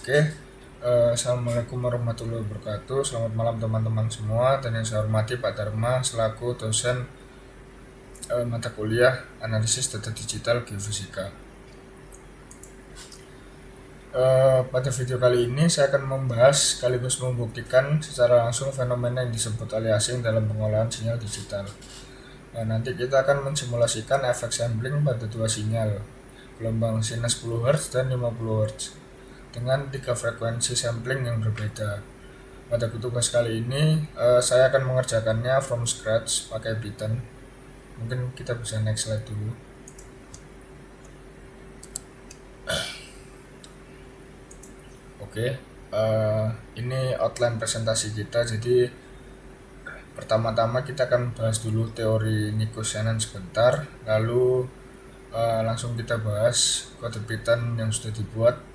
Oke, Assalamualaikum warahmatullahi wabarakatuh. Selamat malam teman-teman semua, dan yang saya hormati Pak Dharma selaku dosen mata kuliah Analisis Data Digital Geofisika. Pada video kali ini saya akan membahas sekaligus membuktikan secara langsung fenomena yang disebut aliasing dalam pengolahan sinyal digital. Nanti kita akan mensimulasikan efek sampling pada dua sinyal, gelombang sinus 10 Hz dan 50 Hz, dengan 3 frekuensi sampling yang berbeda. Pada tugas kali ini saya akan mengerjakannya from scratch pakai Python. Mungkin kita bisa next slide dulu. Oke, ini outline presentasi kita. Jadi pertama-tama kita akan bahas dulu teori Nico-Shannon sebentar, lalu langsung kita bahas kode Python yang sudah dibuat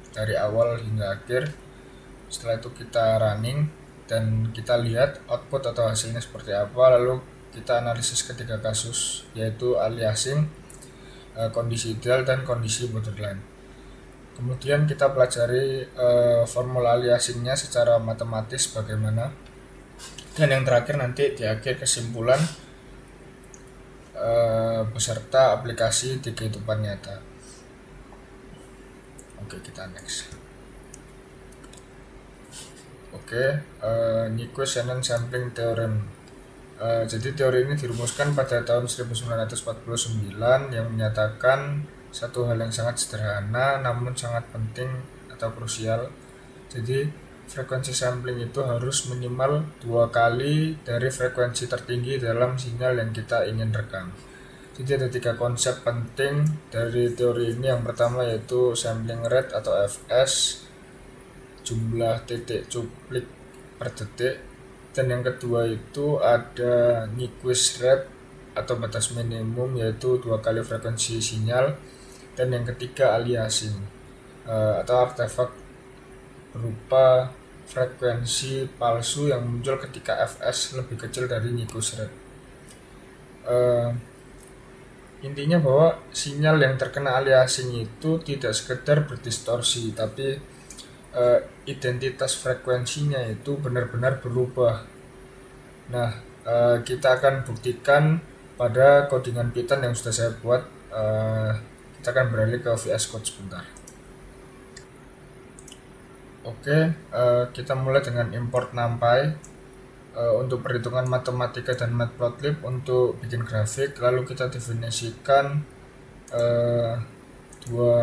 dari awal hingga akhir. Setelah itu kita running dan kita lihat output atau hasilnya seperti apa, lalu kita analisis ketiga kasus, yaitu aliasing, kondisi ideal, dan kondisi borderline. Kemudian kita pelajari formula aliasingnya secara matematis bagaimana, dan yang terakhir nanti di akhir kesimpulan beserta aplikasi di kehidupan nyata. Oke, kita next. Oke, Nico-Shannon Sampling Theorem. Jadi teori ini dirumuskan pada tahun 1949 yang menyatakan satu hal yang sangat sederhana namun sangat penting atau krusial. Jadi frekuensi sampling itu harus minimal 2 kali dari frekuensi tertinggi dalam sinyal yang kita ingin rekam. Jadi ada 3 konsep penting dari teori ini. Yang pertama yaitu sampling rate atau fs, jumlah titik cuplik per detik, dan yang kedua itu ada Nyquist rate atau batas minimum yaitu 2 kali frekuensi sinyal, dan yang ketiga aliasing atau artefak berupa frekuensi palsu yang muncul ketika fs lebih kecil dari Nyquist rate. Intinya bahwa sinyal yang terkena aliasing itu tidak sekedar berdistorsi, tapi identitas frekuensinya itu benar-benar berubah. Nah, kita akan buktikan pada codingan Python yang sudah saya buat. Kita akan beralih ke VS Code sebentar. Oke, kita mulai dengan import NumPy untuk perhitungan matematika dan matplotlib untuk bikin grafik. Lalu kita definisikan dua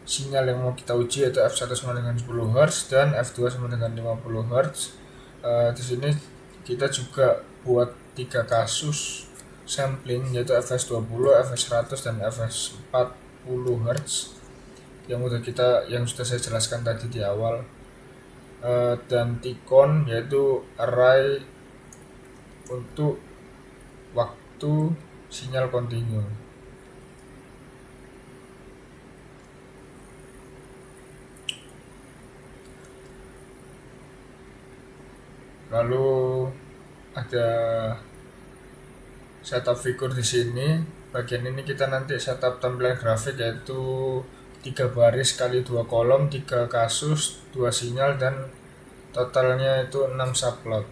sinyal yang mau kita uji, yaitu f1 sama dengan 10 Hz dan f2 sama dengan 50 Hz. Di sini kita juga buat 3 kasus sampling, yaitu fs20, fs100 dan fs40 Hz yang sudah saya jelaskan tadi di awal. Dan Ticon yaitu array untuk waktu sinyal kontinu. Lalu ada setup figur di sini. Bagian ini kita nanti setup tampilan grafik, yaitu 3 baris kali 2 kolom, 3 kasus, 2 sinyal, dan totalnya itu 6 subplot.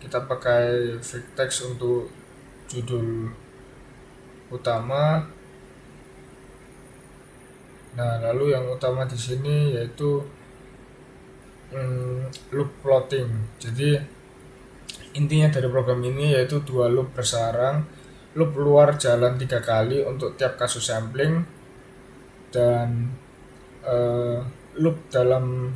Kita pakai Vertex untuk judul utama. Nah, lalu yang utama di sini yaitu loop plotting. Jadi intinya dari program ini yaitu 2 loop bersarang. Loop luar jalan 3 kali untuk tiap kasus sampling, dan loop dalam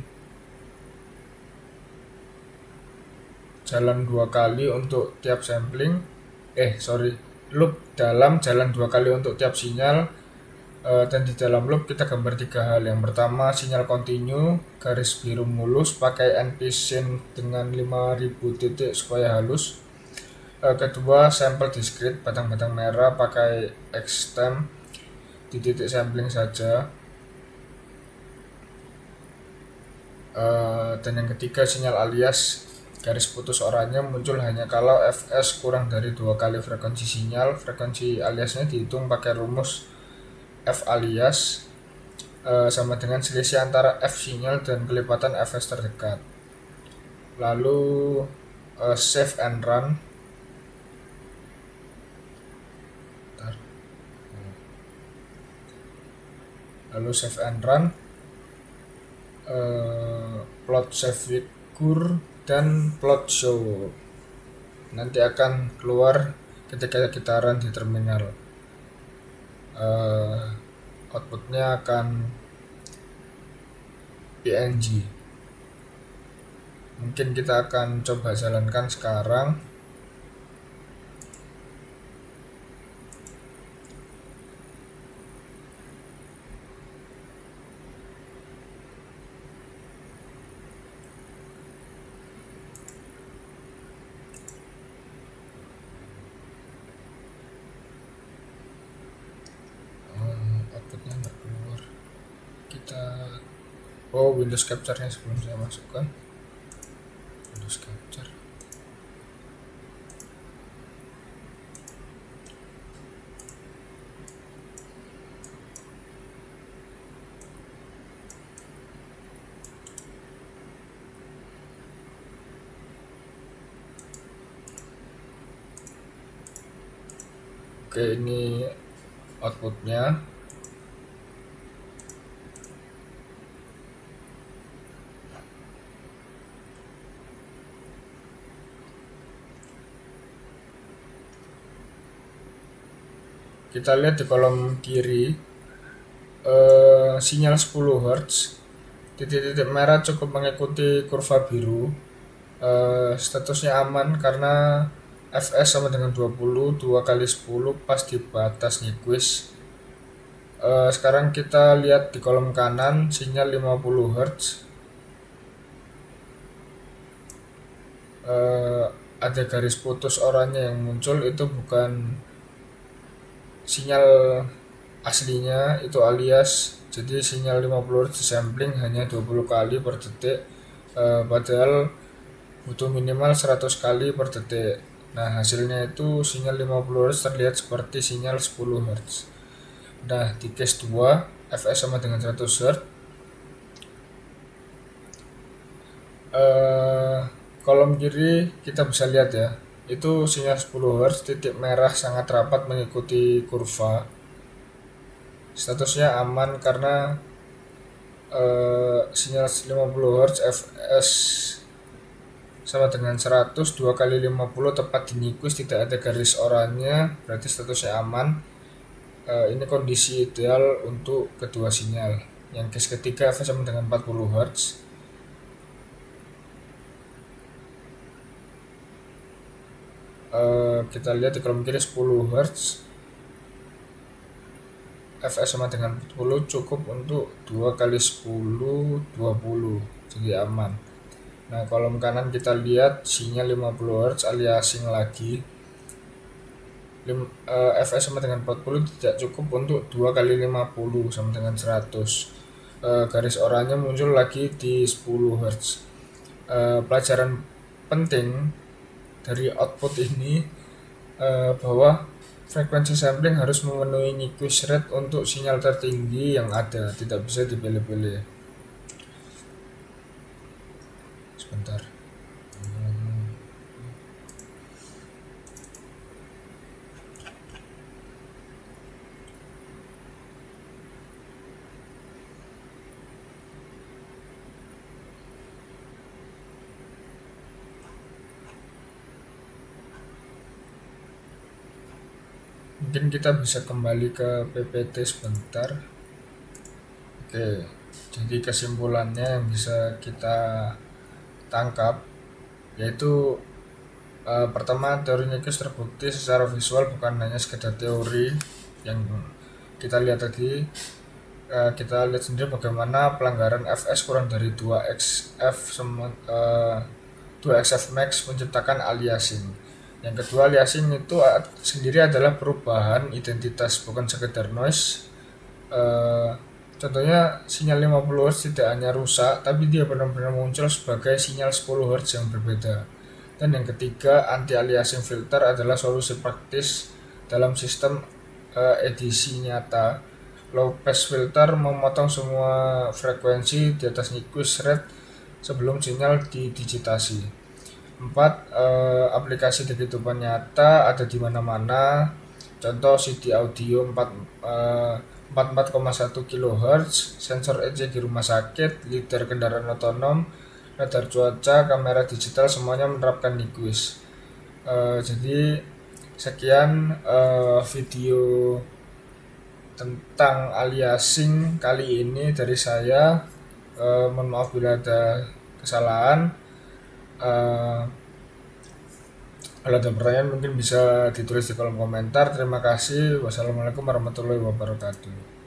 jalan 2 kali untuk tiap sampling. Loop dalam jalan 2 kali untuk tiap sinyal. Dan di dalam loop kita gambar 3 hal. Yang pertama sinyal kontinu garis biru mulus pakai npsync dengan 5000 titik supaya halus. Kedua sampel discrete batang-batang merah pakai xtemp di titik sampling saja. Dan yang ketiga sinyal alias garis putus oranye muncul hanya kalau fs kurang dari 2 kali frekuensi sinyal. Frekuensi aliasnya dihitung pakai rumus f alias sama dengan selisih antara F sinyal dan kelipatan Fs terdekat. Lalu save and run. Lalu save and run, plot save figure dan plot show. Nanti akan keluar ketika kita run di terminal. Outputnya akan PNG. Mungkin kita akan coba jalankan sekarang. Outputnya nggak keluar. Windows Capture-nya sebelum saya masukkan. Windows Capture. Oke, ini outputnya. Kita lihat di kolom kiri, sinyal 10 Hz, titik-titik merah cukup mengikuti kurva biru. Statusnya aman karena Fs sama dengan 20, 2 kali 10 pas di batas Nyquist. Sekarang kita lihat di kolom kanan, sinyal 50 Hz, ada garis putus oranye yang muncul, itu bukan sinyal aslinya, itu alias. Jadi sinyal 50 Hz sampling hanya 20 kali per detik, padahal butuh minimal 100 kali per detik. Nah, hasilnya itu sinyal 50 Hz terlihat seperti sinyal 10 Hz. Nah, di case 2 Fs sama dengan 100 Hz, kolom kiri kita bisa lihat ya, itu sinyal 10 Hz, titik merah sangat rapat mengikuti kurva. Statusnya aman karena sinyal 50 Hz Fs sama dengan 100, 2 kali 50 tepat di Nyquist, tidak ada garis oranye, berarti statusnya aman. Ini kondisi ideal untuk kedua sinyal. Yang case ketiga Fs sama dengan 40 Hz. Kita lihat di kolom kiri 10 Hz, Fs sama dengan 40 cukup untuk 2 kali 10, 20, jadi aman. Nah, kolom kanan kita lihat sinyal 50 Hz aliasing lagi, Fs sama dengan 40 tidak cukup untuk 2 kali 50 sama dengan 100. Garis oranye muncul lagi di 10 Hz. Pelajaran penting dari output ini, bahwa frekuensi sampling harus memenuhi Nyquist rate untuk sinyal tertinggi yang ada, tidak bisa dipilih-pilih. Sebentar. Mungkin kita bisa kembali ke PPT sebentar. Oke, jadi kesimpulannya yang bisa kita tangkap yaitu, pertama, teori Nyquist terbukti secara visual, bukan hanya sekedar teori yang kita lihat tadi. Kita lihat sendiri bagaimana pelanggaran Fs kurang dari 2xf max menciptakan aliasing. Yang kedua, aliasing itu sendiri adalah perubahan identitas, bukan sekedar noise. Contohnya sinyal 50 Hz tidak hanya rusak, tapi dia benar-benar muncul sebagai sinyal 10 Hz yang berbeda. Dan yang ketiga, anti-aliasing filter adalah solusi praktis dalam sistem edisi nyata, Low pass filter memotong semua frekuensi di atas Nyquist rate sebelum sinyal didigitasi. 4. Aplikasi di kehidupan nyata ada di mana-mana. Contoh CD audio 44,1 kHz, sensor ECG rumah sakit, lidar kendaraan otonom, radar cuaca, kamera digital semuanya menerapkan Nyquist. Jadi sekian video tentang aliasing kali ini dari saya. Mohon maaf bila ada kesalahan. Kalau ada pertanyaan mungkin bisa ditulis di kolom komentar. Terima kasih. Wassalamualaikum warahmatullahi wabarakatuh.